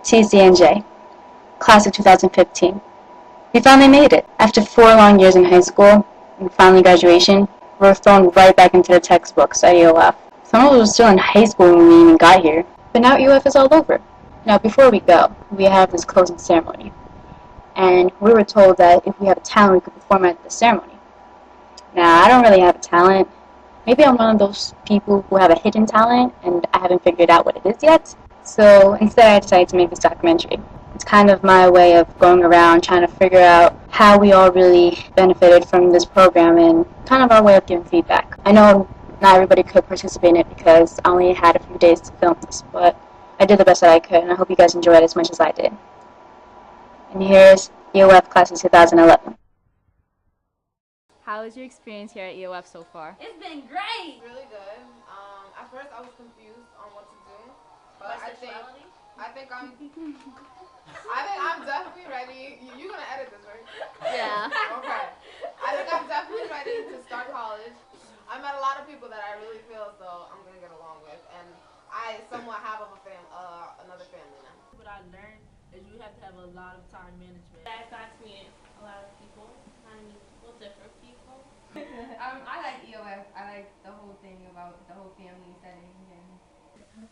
TCNJ, class of 2015. We finally made it. After 4 long years in high school and finally graduation, we were thrown right back into the textbooks at EOF. Some of us were still in high school when we even got here, but now EOF is all over. Now before we go, we have this closing ceremony, and we were told that if we have a talent, we could perform at the ceremony. Now, I don't really have a talent. Maybe I'm one of those people who have a hidden talent and I haven't figured out what it is yet. So instead I decided to make this documentary. It's kind of my way of going around trying to figure out how we all really benefited from this program and kind of our way of giving feedback. I know not everybody could participate in it because I only had a few days to film this, but I did the best that I could and I hope you guys enjoyed it as much as I did. And here's EOF Class of 2011. How was your experience here at EOF so far? It's been great! Really good. At first I was confused on what to do, but I think I'm definitely ready. You're gonna edit this, right? Yeah. Okay. I think I'm definitely ready to start college. I met a lot of people that I really feel as though I'm gonna get along with, and I somewhat have another family now. What I learned is you have to have a lot of time management. I got to meet a lot of people. I meet different people. I like EOF. I like the whole thing about the whole family setting. And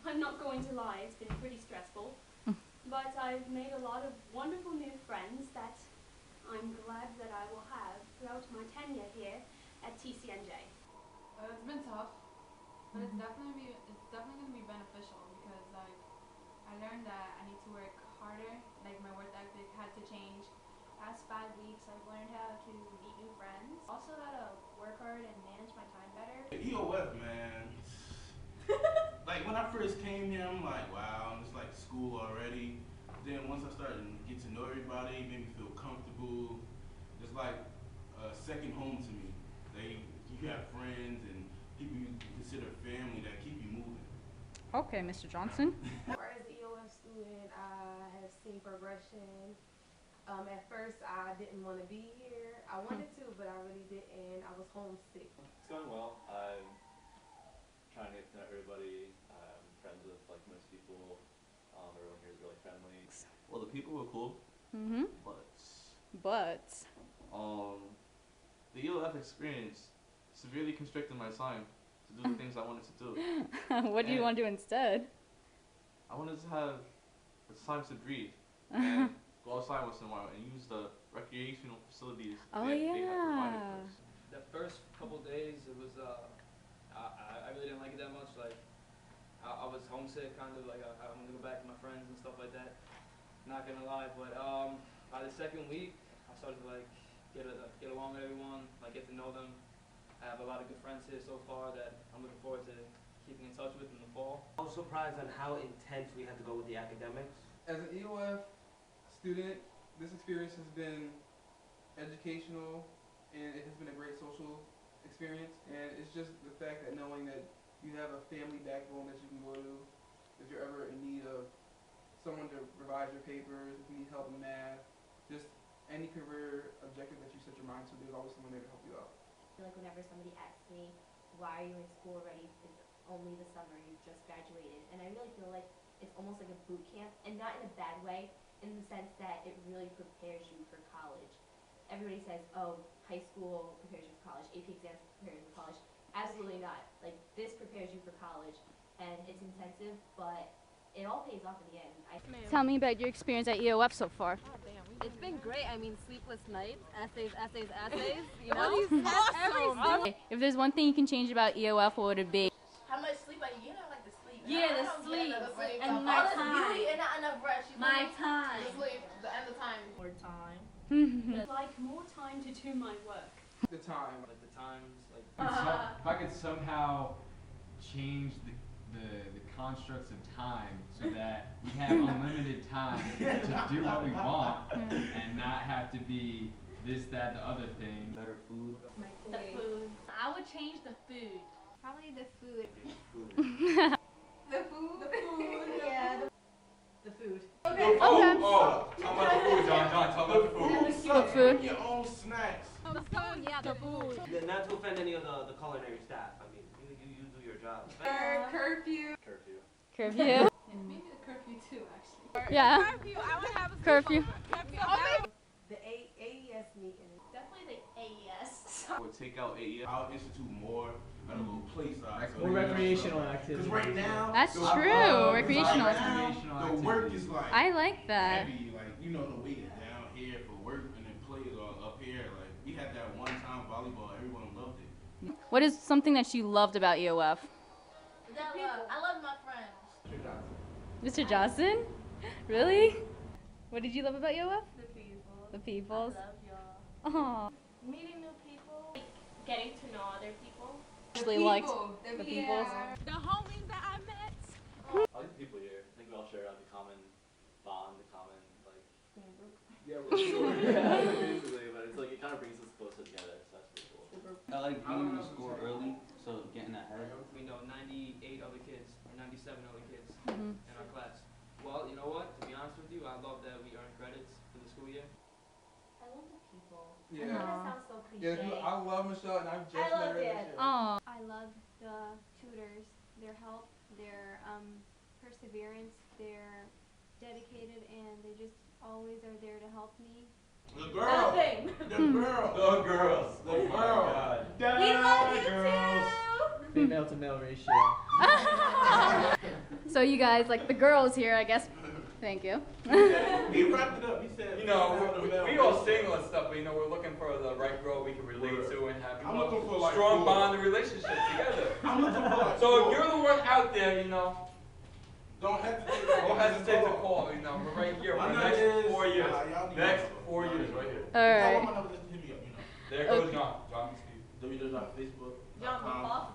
I'm not going to lie, it's been pretty stressful, but I've made a lot of wonderful new friends that I'm glad that I will have throughout my tenure here at TCNJ. It's been tough, but it's definitely going to be beneficial because I learned that I need to work harder. Like my work ethic had to change. Past 5 weeks, I've learned how to meet new friends. Also, how to work hard and manage my time better. EOF, man. Like when I first came here, I'm like, wow, it's like school already. Then once I started to get to know everybody, made me feel comfortable. It's like a second home to me. You have friends and people you consider family that keep you moving. Okay, Mr. Johnson. as an EOF student, I have seen progression. At first, I didn't want to be here. I wanted to, but I really didn't. I was homesick. It's going well. I'm trying to get to know everybody. I'm friends with like most people. Everyone here is really friendly. Well, the people were cool. But the EOF experience severely constricted my time to do the things I wanted to do. What do you want to do instead? I wanted to have the time to breathe and go outside once in a while and use the recreational facilities they have provided for us. The first couple days, it was I really didn't like it that much. Like I was homesick, kind of like I wanted to go back to my friends and stuff like that. Not gonna lie, but by the second week, I started to like get along with everyone, like get to know them. I have a lot of good friends here so far that I'm looking forward to keeping in touch with in the fall. I was surprised on how intense we had to go with the academics. As an EOF student, this experience has been educational and it has been a great social experience, and it's just the fact that knowing that you have a family backbone that you can go to if you're ever in need of someone to revise your papers, if you need help in math, just any career objective that you set your mind to, there's always someone there to help you out. I feel like whenever somebody asks me, why are you in school already, it's only the summer, you just graduated, and I really feel like it's almost like a boot camp, and not in a bad way, in the sense that it really prepares you for college. Everybody says, oh, high school prepares you for college, AP exams prepare you for college. Absolutely not. Like, this prepares you for college, and it's intensive, but it all pays off in the end. Tell me about your experience at EOF so far. It's been great. I mean, sleepless nights, essays, you know? Awesome. If there's one thing you can change about EOF, what would it be? How much sleep are you? You don't like to sleep. Yeah, the sleep. And my time. And not enough rest. My time. The sleep, the end of time. More time. I'd like more time to do my work. The time. Like the times, like if I could somehow change the constructs of time so that we have unlimited time to do what we want and not have to be this, that, the other thing. Better food. The food. I would change the food. Probably the food. The food? The food. Yeah. The food. Okay. Oh, talk about the food, John. Talk about the food. The food. Your own snacks. The food, yeah, the food. Not to offend any of the culinary staff. I mean, you do your job. Curfew. Curfew. And maybe the curfew too, actually. Yeah. Curfew. I would have a Curfew. The AES meeting. Definitely the AES. Or take out AEF. I'll institute more at a little place. More recreational activities. Because right now, That's true. Recreational. The work is like I like that. heavy. Like, you know, the weight is down here for work, and then plays are up here. Like, we had that one time volleyball. Everyone loved it. What is something that you loved about EOF? I love my friends. Mr. Johnson? Really? What did you love about EOF? The people. The peoples. I love y'all. Aww. Meeting new people. Getting to know other people. Actually liked the peoples. The homies that I met. I like the people here. I think we all share like a common bond, a common like. Yeah, we're sure. Yeah, basically, but it's like it kind of brings us closer together, so that's pretty cool. I like being in the school early, so getting ahead. We know 98 other kids, or 97 other kids Mhm. in our class. Well, you know what? To be honest with you, I love that we earn credits for the school year. I love the people. Yeah. I know that sounds so cliche. Yeah, I love Michelle, and I've just I love met her this it. year. Aww. I love the tutors, their help, their perseverance, they're dedicated, and they just always are there to help me. The girl. Nothing. The girl. The girls. The girl. We love you girls. too. Female to male ratio. So you guys, like the girls here, I guess. Thank you. He wrapped it up. He said, You know, we all single and stuff, but you know, we're looking for the right girl we can relate to and have I'm looking for, like, strong four. bond and relationship together. I'm looking for like So four. if you're the one out there, you know, Don't hesitate. don't hesitate to call. You know, we're right here for My the number next is- 4 years. y'all need Next my 4 number. years, right here. All Y'all right. want my number, just hit me up, you know. There goes Okay. John Steve. www.facebook.com/.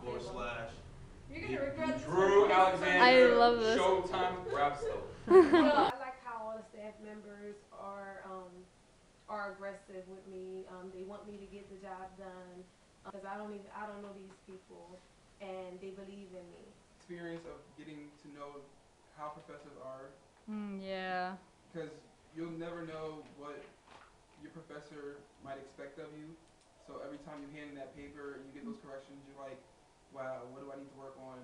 You're gonna regret this. Drew Alexander. I love this. Showtime rap stuff. I like how all the staff members are aggressive with me. They want me to get the job done because I don't know these people, and they believe in me. Experience of getting to know how professors are, Yeah. because you'll never know what your professor might expect of you. So every time you hand in that paper and you get those corrections, you're like, wow, what do I need to work on?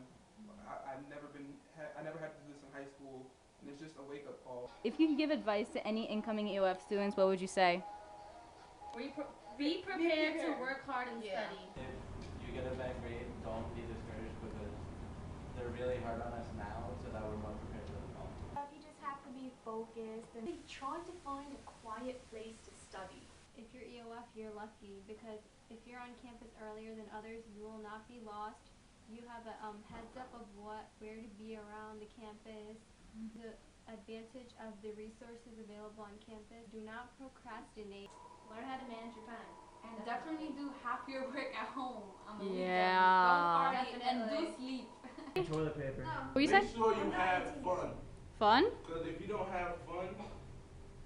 I never had to do this in high school, and it's just a wake-up call. If you could give advice to any incoming EOF students, what would you say? Be prepared to work hard and study. If you get a bad grade, don't be discouraged because they're really hard on us now, so that we're more prepared for the fall. You just have to be focused and Try to find a quiet place to study. if you're EOF, you're lucky because if you're on campus earlier than others, you will not be lost. You have a heads up of where to be around the campus, the advantage of the resources available on campus. Do not procrastinate. Learn how to manage your time. And definitely do half your work at home on the weekends. Yeah. Don't party and do Definitely. sleep. Toilet paper. What you Make say? sure you have fun. Fun? Because if you don't have fun,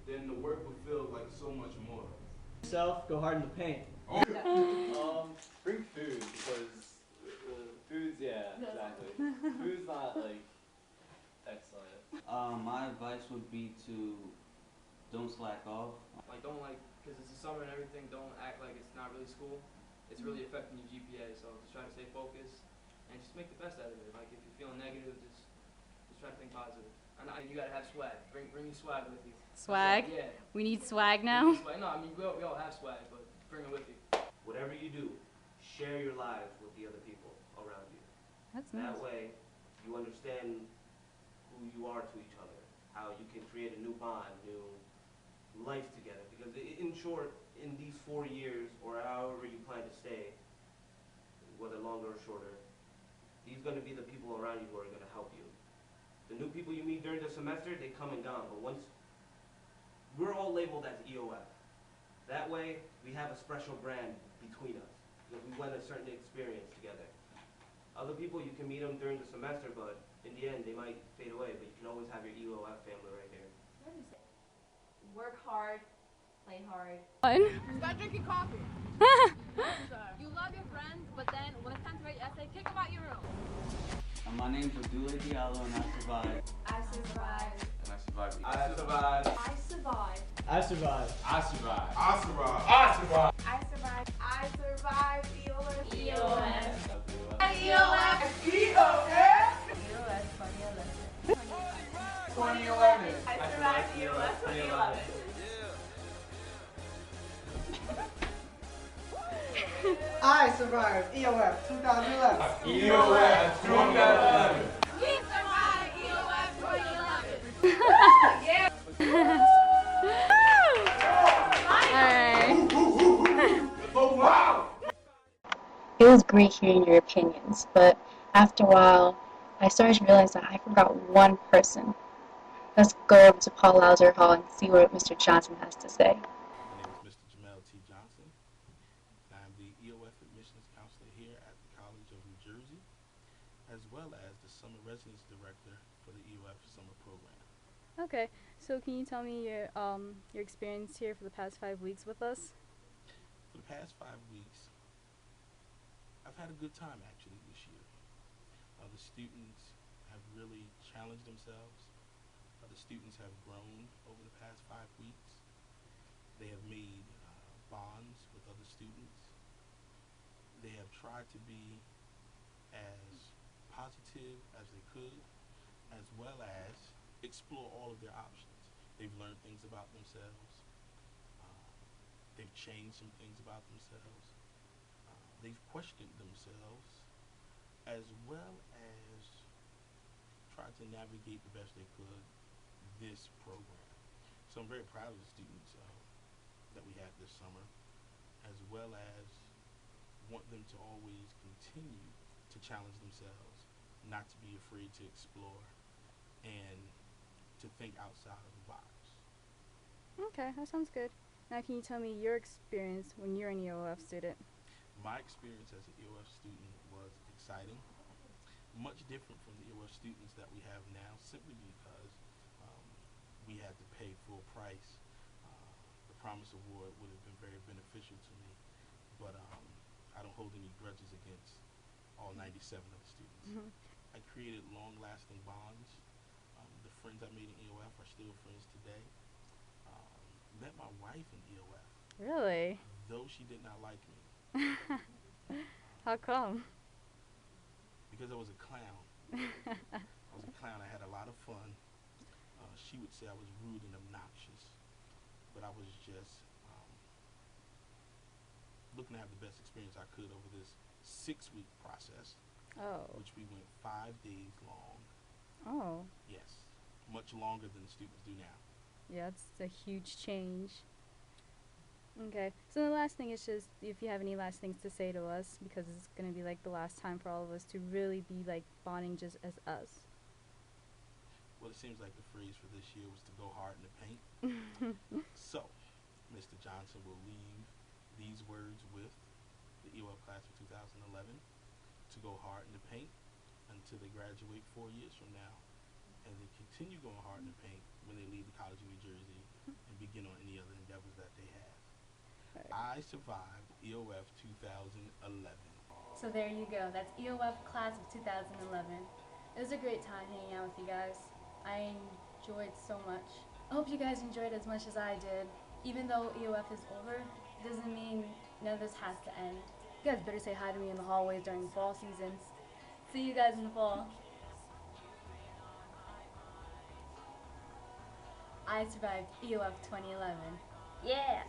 then the work will feel like so much more. Yourself, go hard in the paint. Bring food because food's exactly. Food's not like excellent. My advice would be to don't slack off. Like don't because it's the summer and everything. Don't act like it's not really school. It's really affecting your GPA. So just try to stay focused and just make the best out of it. Like if you're feeling negative, just try to think positive. And you gotta have swag. Bring your swag with you. Swag? Yeah. We need swag now? No, I mean we all have swag, but bring it with you. Whatever you do, share your lives with the other people around you. That's nice. That way, you understand who you are to each other, how you can create a new bond, new life together. Because in short, in these 4 years, or however you plan to stay, whether longer or shorter, these are going to be the people around you who are going to help you. The new people you meet during the semester, they come and gone, but once, we're all labeled as EOF. That way, we have a special brand between us, because we went a certain experience together. Other people, you can meet them during the semester, but in the end, they might fade away, but you can always have your EOF family right here. Work hard, play hard. Fun? Start drinking coffee. You love your friends, but then when it's time to write your essay, kick them out your room. My name's Abdullah Diallo, and I survived. I survived. And I survived. I survived. I survived. I survived. I survived. I survived. I survived. I survived. I survived EOF. EOF. EOF. EOF. EOF, funny, I love it. 2011. I survived EOF 2011. I survived EOF 2011. EOF 2011. We survived EOF 2011. Yeah. It was great hearing your opinions, but after a while, I started to realize that I forgot one person. Let's go over to Paul Lauser Hall and see what Mr. Johnson has to say. My name is Mr. Jamel T. Johnson. I'm the EOF Admissions Counselor here at the College of New Jersey, as well as the Summer Residence Director for the EOF Summer Program. Okay, so can you tell me your experience here for the past 5 weeks with us? For the past 5 weeks, I've had a good time actually this year. The students have really challenged themselves. The students have grown over the past 5 weeks. They have made bonds with other students. They have tried to be as positive as they could, as well as explore all of their options. They've learned things about themselves. They've changed some things about themselves. They've questioned themselves, as well as tried to navigate the best they could this program. So I'm very proud of the students that we had this summer, as well as want them to always continue to challenge themselves, not to be afraid to explore, and to think outside of the box. Okay, that sounds good. Now can you tell me your experience when you're an EOF student? My experience as an EOF student was exciting, much different from the EOF students that we have now, simply because we had to pay full price. The Promise Award would have been very beneficial to me, but I don't hold any grudges against all 97 of the students. Mm-hmm. I created long-lasting bonds. The friends I made in EOF are still friends today. Met my wife in EOF. Really? Though she did not like me. How come? Because I was a clown. I was a clown. I had a lot of fun. She would say I was rude and obnoxious, but I was just looking to have the best experience I could over this 6-week process, which we went 5 days long. Oh. Yes, much longer than the students do now. Yeah, it's a huge change. Okay, so the last thing is just if you have any last things to say to us, because it's going to be like the last time for all of us to really be like bonding just as us. Well, it seems like the phrase for this year was to go hard in the paint. So, Mr. Johnson will leave these words with the EOF class of 2011 to go hard in the paint until they graduate 4 years from now, and they continue going hard in the paint when they leave the College of New Jersey and begin on any other endeavors that they have. I survived EOF 2011. So there you go. That's EOF class of 2011. It was a great time hanging out with you guys. I enjoyed so much. I hope you guys enjoyed as much as I did. Even though EOF is over, doesn't mean none of this has to end. You guys better say hi to me in the hallways during fall seasons. See you guys in the fall. I survived EOF 2011. Yeah!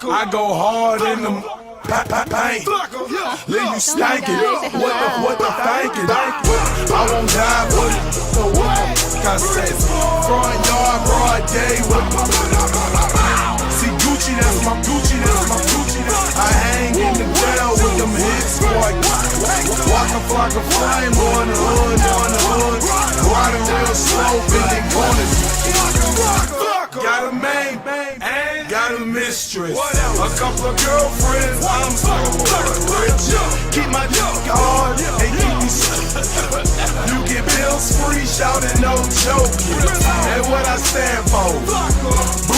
I go hard in the paint, leave you stankin'. What the thinking? I won't die for you. So what? Concept. Front yard, broad day. See Gucci, that's my Gucci, that's my Gucci. I hang in the jail with them hit squad. Walking like a flame on the hood, riding real slow, bending corners. Got a main, got a mistress, a couple of girlfriends. I'm so rich. Keep my dick hard and keep me straight. You get bills free, shouting no joking. And what I stand for.